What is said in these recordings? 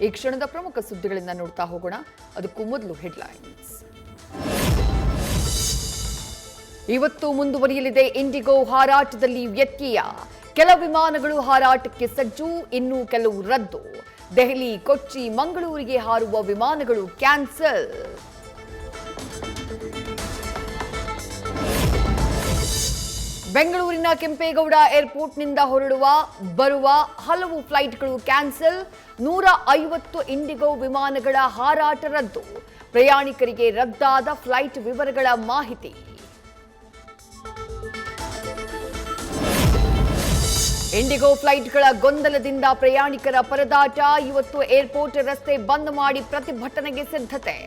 ಈ ಕ್ಷಣದ ಪ್ರಮುಖ ಸುದ್ದಿಗಳಿಂದ ನೋಡ್ತಾ ಹೋಗೋಣ. ಅದಕ್ಕೂ ಮೊದಲು ಹೆಡ್ಲೈನ್ಸ್. ಇವತ್ತು ಮುಂದುವರಿಯಲಿದೆ ಇಂಡಿಗೋ ಹಾರಾಟದಲ್ಲಿ ವ್ಯತ್ಯಯ. ಕೆಲ ವಿಮಾನಗಳು ಹಾರಾಟಕ್ಕೆ ಸಜ್ಜು, ಇನ್ನು ಕೆಲವು ರದ್ದು. ದೆಹಲಿ, ಕೊಚ್ಚಿ, ಮಂಗಳೂರಿಗೆ ಹಾರುವ ವಿಮಾನಗಳು ಕ್ಯಾನ್ಸಲ್. ಬೆಂಗಳೂರಿನ ಕೆಂಪೇಗೌಡ ಏರ್ಪೋರ್ಟ್ನಿಂದ ಬರುವ ಹಲವು ಫ್ಲೈಟ್ಗಳು ಕ್ಯಾನ್ಸಲ್. 150 ಇಂಡಿಗೋ ವಿಮಾನಗಳ ಹಾರಾಟ ರದ್ದು. ಪ್ರಯಾಣಿಕರಿಗೆ ರದ್ದಾದ ಫ್ಲೈಟ್ ವಿವರಗಳ ಮಾಹಿತಿ. ಇಂಡಿಗೋ ಫ್ಲೈಟ್ಗಳ ಗೊಂದಲದಿಂದ ಪ್ರಯಾಣಿಕರ ಪರದಾಟ. ಇವತ್ತು ಏರ್ಪೋರ್ಟ್ ರಸ್ತೆ ಬಂದ್ ಮಾಡಿ ಪ್ರತಿಭಟನೆಗೆ ಸಿದ್ಧತೆ.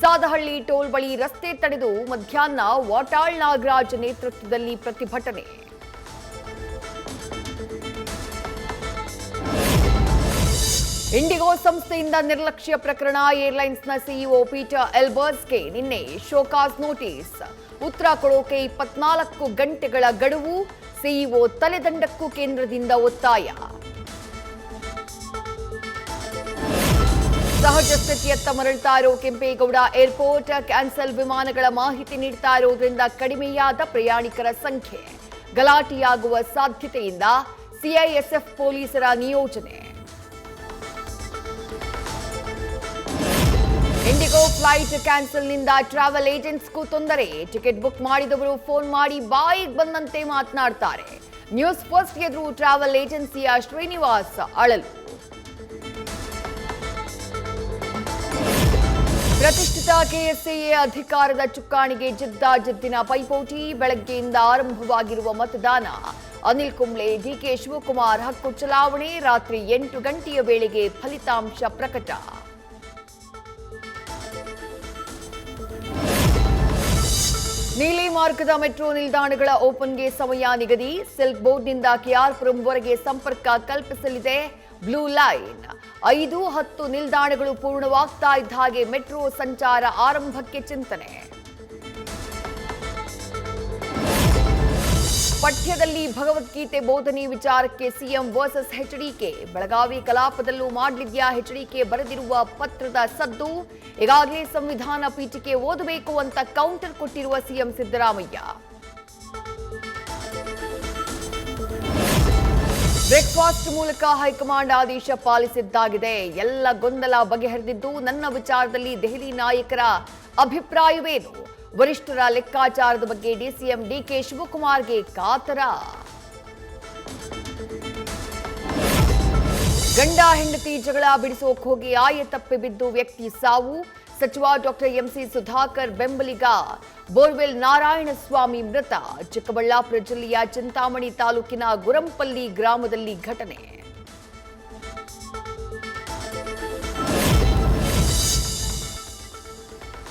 ಸಾದಹಳ್ಳಿ ಟೋಲ್ ಬಳಿ ರಸ್ತೆ ತಡೆದು ಮಧ್ಯಾಹ್ನ ವಾಟಾಳ್ ನಾಗರಾಜ್ ನೇತೃತ್ವದಲ್ಲಿ ಪ್ರತಿಭಟನೆ. ಇಂಡಿಗೋ ಸಂಸ್ಥೆಯಿಂದ ನಿರ್ಲಕ್ಷ್ಯ ಪ್ರಕರಣ. ಏರ್ಲೈನ್ಸ್ನ ಸಿಇಒ ಪೀಟರ್ ಎಲ್ಬರ್ಸ್ಗೆ ನಿನ್ನೆ ಶೋಕಾಸ್ ನೋಟಿಸ್. ಉತ್ತರ ಕೊಡೋಕೆ 24 ಗಂಟೆಗಳ ಗಡುವು. ಸಿಇಒ ತಲೆದಂಡಕ್ಕೂ ಕೇಂದ್ರದಿಂದ ಒತ್ತಾಯ. ಸಹಜ ಸ್ಥಿತಿಯತ್ತ ಮರಳ್ತಾ ಇರೋ ಕೆಂಪೇಗೌಡ ಏರ್ಪೋರ್ಟ್. ಕ್ಯಾನ್ಸಲ್ ವಿಮಾನಗಳ ಮಾಹಿತಿ ನೀಡ್ತಾ ಇರೋದ್ರಿಂದ ಕಡಿಮೆಯಾದ ಪ್ರಯಾಣಿಕರ ಸಂಖ್ಯೆ. ಗಲಾಟೆಯಾಗುವ ಸಾಧ್ಯತೆಯಿಂದ ಸಿಐಎಸ್ಎಫ್ ಪೊಲೀಸರ ನಿಯೋಜನೆ. ಇಂಡಿಗೋ ಫ್ಲೈಟ್ ಕ್ಯಾನ್ಸಲ್ನಿಂದ ಟ್ರಾವೆಲ್ ಏಜೆಂಟ್ಸ್ಗೂ ತೊಂದರೆ. ಟಿಕೆಟ್ ಬುಕ್ ಮಾಡಿದವರು ಫೋನ್ ಮಾಡಿ ಬಾಯಿಗೆ ಬಂದಂತೆ ಮಾತನಾಡ್ತಾರೆ. ನ್ಯೂಸ್ ಫಸ್ಟ್ ಎದುರು ಟ್ರಾವೆಲ್ ಏಜೆನ್ಸಿಯ ಶ್ರೀನಿವಾಸ್ ಅಳಲು. ಪ್ರತಿಷ್ಠಿತ ಕೆಎಸ್ಎಎ ಅಧಿಕಾರದ ಚುಕ್ಕಾಣಿಗೆ ಜಿದ್ದಾಜಿದ್ದಿನ ಪೈಪೋಟಿ. ಬೆಳಗ್ಗೆಯಿಂದ ಆರಂಭವಾಗಿರುವ ಮತದಾನ. ಅನಿಲ್ ಕುಂಬ್ಳೆ, ಡಿಕೆ ಶಿವಕುಮಾರ್ ಹಕ್ಕು ಚಲಾವಣೆ. ರಾತ್ರಿ 8 ಗಂಟೆಯ ವೇಳೆಗೆ ಫಲಿತಾಂಶ ಪ್ರಕಟ. ನೀಲಿ ಮಾರ್ಗದ ಮೆಟ್ರೋ ನಿಲ್ದಾಣಗಳ ಓಪನ್ಗೆ ಸಮಯ ನಿಗದಿ. ಸಿಲ್ಕ್ ಬೋರ್ಡ್ನಿಂದ ಕೆಆರ್ಪುರಂವರೆಗೆ ಸಂಪರ್ಕ ಕಲ್ಪಿಸಲಿದೆ ಬ್ಲೂ ಲೈನ್. 5-10 ನಿಲ್ದಾಣಗಳು ಪೂರ್ಣವಾಗ್ತಾ ಇದ್ದ ಹಾಗೆ ಮೆಟ್ರೋ ಸಂಚಾರ ಆರಂಭಕ್ಕೆ ಚಿಂತನೆ. ಪಠ್ಯದಲ್ಲಿ ಭಗವದ್ಗೀತೆ ಬೋಧನೆ ವಿಚಾರಕ್ಕೆ ಸಿಎಂ ವರ್ಸಸ್ ಎಚ್ಡಿಕೆ. ಬೆಳಗಾವಿ ಕಲಾಪದಲ್ಲೂ ಮಾಡಲಿದ್ಯಾ ಎಚ್ಡಿಕೆ ಬರೆದಿರುವ ಪತ್ರದ ಸದ್ದು. ಈಗಾಗಲೇ ಸಂವಿಧಾನ ಪೀಠಿಕೆ ಓದಬೇಕು ಅಂತ ಕೌಂಟರ್ ಕೊಟ್ಟಿರುವ ಸಿಎಂ ಸಿದ್ದರಾಮಯ್ಯ. ಬ್ರೇಕ್ಫಾಸ್ಟ್ ಮೂಲಕ ಹೈಕಮಾಂಡ್ ಆದೇಶ ಪಾಲಿಸಿದ್ದಾಗಿದೆ. ಎಲ್ಲ ಗೊಂದಲ ಬಗೆಹರಿದಿದ್ದು. ನನ್ನ ವಿಚಾರದಲ್ಲಿ ದೆಹಲಿ ನಾಯಕರ ಅಭಿಪ್ರಾಯವೇನು? ವರಿಷ್ಠರ ಲೆಕ್ಕಾಚಾರದ ಬಗ್ಗೆ ಡಿಸಿಎಂ ಡಿಕೆ ಶಿವಕುಮಾರ್ಗೆ ಕಾತರ. ಗಂಡ ಹೆಂಡತಿ ಜಗಳ ಬಿಡಿಸೋಕ್ ಹೋಗಿ ಆಯತಪ್ಪಿ ಬಿದ್ದು ವ್ಯಕ್ತಿ ಸಾವು. ಸಚಿವ ಡಾಕ್ಟರ್ ಎಂಸಿ ಸುಧಾಕರ್ ಬೆಂಬಲಿಗ ಬೋರ್ವೆಲ್ ನಾರಾಯಣಸ್ವಾಮಿ ಮೃತ. ಚಿಕ್ಕಬಳ್ಳಾಪುರ ಜಿಲ್ಲೆಯ ಚಿಂತಾಮಣಿ ತಾಲೂಕಿನ ಗುರಂಪಲ್ಲಿ ಗ್ರಾಮದಲ್ಲಿ ಘಟನೆ.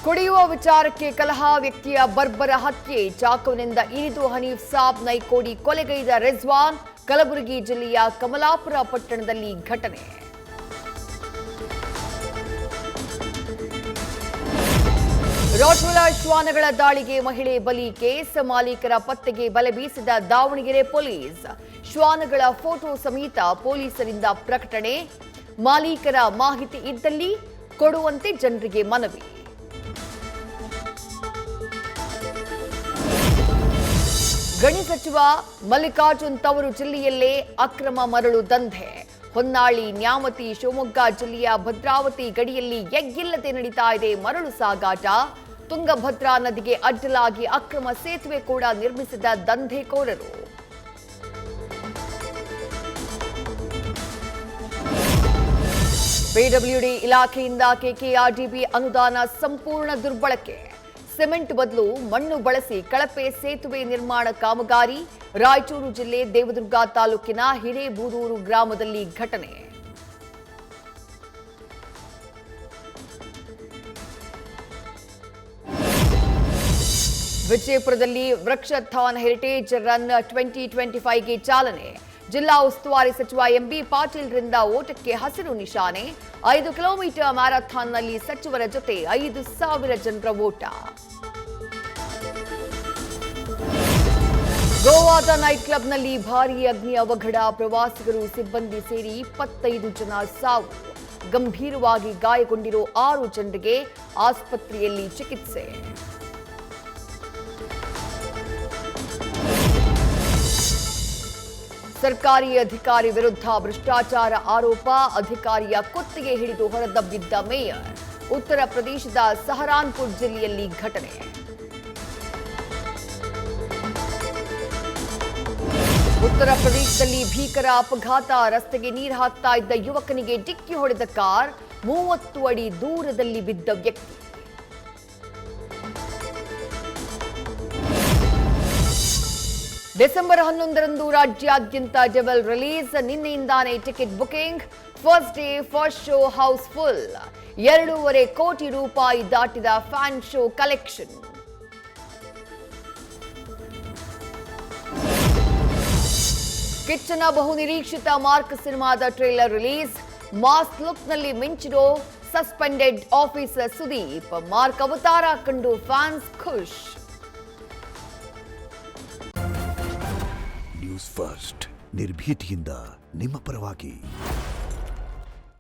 ಕುಡಿಯುವ ವಿಚಾರಕ್ಕೆ ಕಲಹ, ವ್ಯಕ್ತಿಯ ಬರ್ಬರ ಹತ್ಯೆ. ಚಾಕುವಿನಿಂದ ಇರಿದು ಹನೀಫ್ ಸಾಬ್ ನೈಕೋಡಿ ಕೊಲೆಗೈದ ರಿಜ್ವಾನ್. ಕಲಬುರಗಿ ಜಿಲ್ಲೆಯ ಕಮಲಾಪುರ ಪಟ್ಟಣದಲ್ಲಿ ಘಟನೆ. ರಾಟ್ವೆಲರ್ ಶ್ವಾನಗಳ ದಾಳಿಗೆ ಮಹಿಳೆ ಬಲಿ. ಕೇಸ್ ಮಾಲೀಕರ ಪತ್ತೆಗೆ ಬಲೆ ಬೀಸಿದ ದಾವಣಗೆರೆ ಪೊಲೀಸ್. ಶ್ವಾನಗಳ ಫೋಟೋ ಸಮೇತ ಪೊಲೀಸರಿಂದ ಪ್ರಕಟಣೆ. ಮಾಲೀಕರ ಮಾಹಿತಿ ಇದ್ದಲ್ಲಿ ಕೊಡುವಂತೆ ಜನರಿಗೆ ಮನವಿ. ಗಣಿ ಸಚಿವ ಮಲ್ಲಿಕಾರ್ಜುನ್ ತವರು ಜಿಲ್ಲೆಯಲ್ಲೇ ಅಕ್ರಮ ಮರಳು ದಂಧೆ. ಹೊನ್ನಾಳಿ, ನ್ಯಾಮತಿ, ಶಿವಮೊಗ್ಗ ಜಿಲ್ಲೆಯ ಭದ್ರಾವತಿ ಗಡಿಯಲ್ಲಿ ಎಗ್ಗಿಲ್ಲದೆ ನಡೀತಾ ಇದೆ ಮರಳು ಸಾಗಾಟ. ತುಂಗಭದ್ರಾ ನದಿಗೆ ಅಡ್ಡಲಾಗಿ ಅಕ್ರಮ ಸೇತುವೆ ಕೂಡ ನಿರ್ಮಿಸಿದ ದಂಧೆಕೋರರು. ಪಿಡಬ್ಲ್ಯೂಡಿ ಇಲಾಖೆಯಿಂದ ಕೆಕೆಆರ್ಡಿಬಿ ಅನುದಾನ ಸಂಪೂರ್ಣ ದುರ್ಬಳಕೆ. ಸಿಮೆಂಟ್ ಬದಲು ಮಣ್ಣು ಬಳಸಿ ಕಳಪೆ ಸೇತುವೆ ನಿರ್ಮಾಣ ಕಾಮಗಾರಿ. ರಾಯಚೂರು ಜಿಲ್ಲೆ ದೇವದುರ್ಗ ತಾಲೂಕಿನ ಹಿರೇಬೂದೂರು ಗ್ರಾಮದಲ್ಲಿ ಘಟನೆ. ವಿಜಯಪುರದಲ್ಲಿ ವೃಕ್ಷಥಾನ್ ಹೆರಿಟೇಜ್ ರನ್ 2025ಗೆ ಚಾಲನೆ. ಜಿಲ್ಲಾ ಉಸ್ತುವಾರಿ ಸಚಿವ ಎಂಬಿ ಪಾಟೀಲ್ರಿಂದ ಓಟಕ್ಕೆ ಹಸಿರು ನಿಶಾನೆ. 5 ಕಿಲೋಮೀಟರ್ ಮ್ಯಾರಥಾನ್ನಲ್ಲಿ ಸಚಿವರ ಜೊತೆ 5,000 ಜನರ ಓಟ. ಗೋವಾದ ನೈಟ್ ಕ್ಲಬ್ನಲ್ಲಿ ಭಾರೀ ಅಗ್ನಿ ಅವಘಡ. ಪ್ರವಾಸಿಗರು, ಸಿಬ್ಬಂದಿ ಸೇರಿ 25 ಜನ ಸಾವು. ಗಂಭೀರವಾಗಿ ಗಾಯಗೊಂಡಿರೋ 6 ಜನರಿಗೆ ಆಸ್ಪತ್ರೆಯಲ್ಲಿ ಚಿಕಿತ್ಸೆ. ಸರ್ಕಾರಿ ಅಧಿಕಾರಿ ವಿರುದ್ಧ ಭ್ರಷ್ಟಾಚಾರ ಆರೋಪ, ಅಧಿಕಾರಿಯ ಕುತ್ತಿಗೆ ಹಿಡಿದು ಹೊರದಬ್ಬಿದ್ದ ಮೇಯರ್. ಉತ್ತರ ಪ್ರದೇಶದ ಸಹರಾನ್ಪುರ್ ಜಿಲ್ಲೆಯಲ್ಲಿ ಘಟನೆ. ಉತ್ತರ ಪ್ರದೇಶದಲ್ಲಿ ಭೀಕರ ಅಪಘಾತ, ರಸ್ತೆಗೆ ನೀರು ಹಾಕ್ತಾ ಇದ್ದ ಯುವಕನಿಗೆ ಡಿಕ್ಕಿ ಹೊಡೆದ ಕಾರ್, 30 ಅಡಿ ದೂರದಲ್ಲಿ ಬಿದ್ದ ವ್ಯಕ್ತಿ. ಡಿಸೆಂಬರ್ 11ರಂದು ರಾಜ್ಯಾದ್ಯಂತ ಡೆವಲ್ ರಿಲೀಸ್. ನಿನ್ನೆಯಿಂದಾನೇ ticket booking. First day first show housefull. 2.5 crore ರೂಪಾಯಿ ದಾಟಿದ ಫ್ಯಾನ್ ಶೋ ಕಲೆಕ್ಷನ್. ಕಿಚ್ಚನ ಬಹುನಿರೀಕ್ಷಿತ ಮಾರ್ಕ್ ಸಿನಿಮಾದ ಟ್ರೇಲರ್ ರಿಲೀಸ್. ಮಾಸ್ ಲುಕ್ನಲ್ಲಿ ಮಿಂಚಿರೋ ಸಸ್ಪೆಂಡೆಡ್ ಆಫೀಸರ್ ಸುದೀಪ್. ಮಾರ್ಕ್ ಅವತಾರ ಕಂಡು ಫ್ಯಾನ್ಸ್ ಖುಷ್. ನ್ಯೂಸ್ ಫಸ್ಟ್ ನಿರ್ಭೀತಿಯಿಂದ ನಿಮ್ಮ ಪರವಾಗಿ.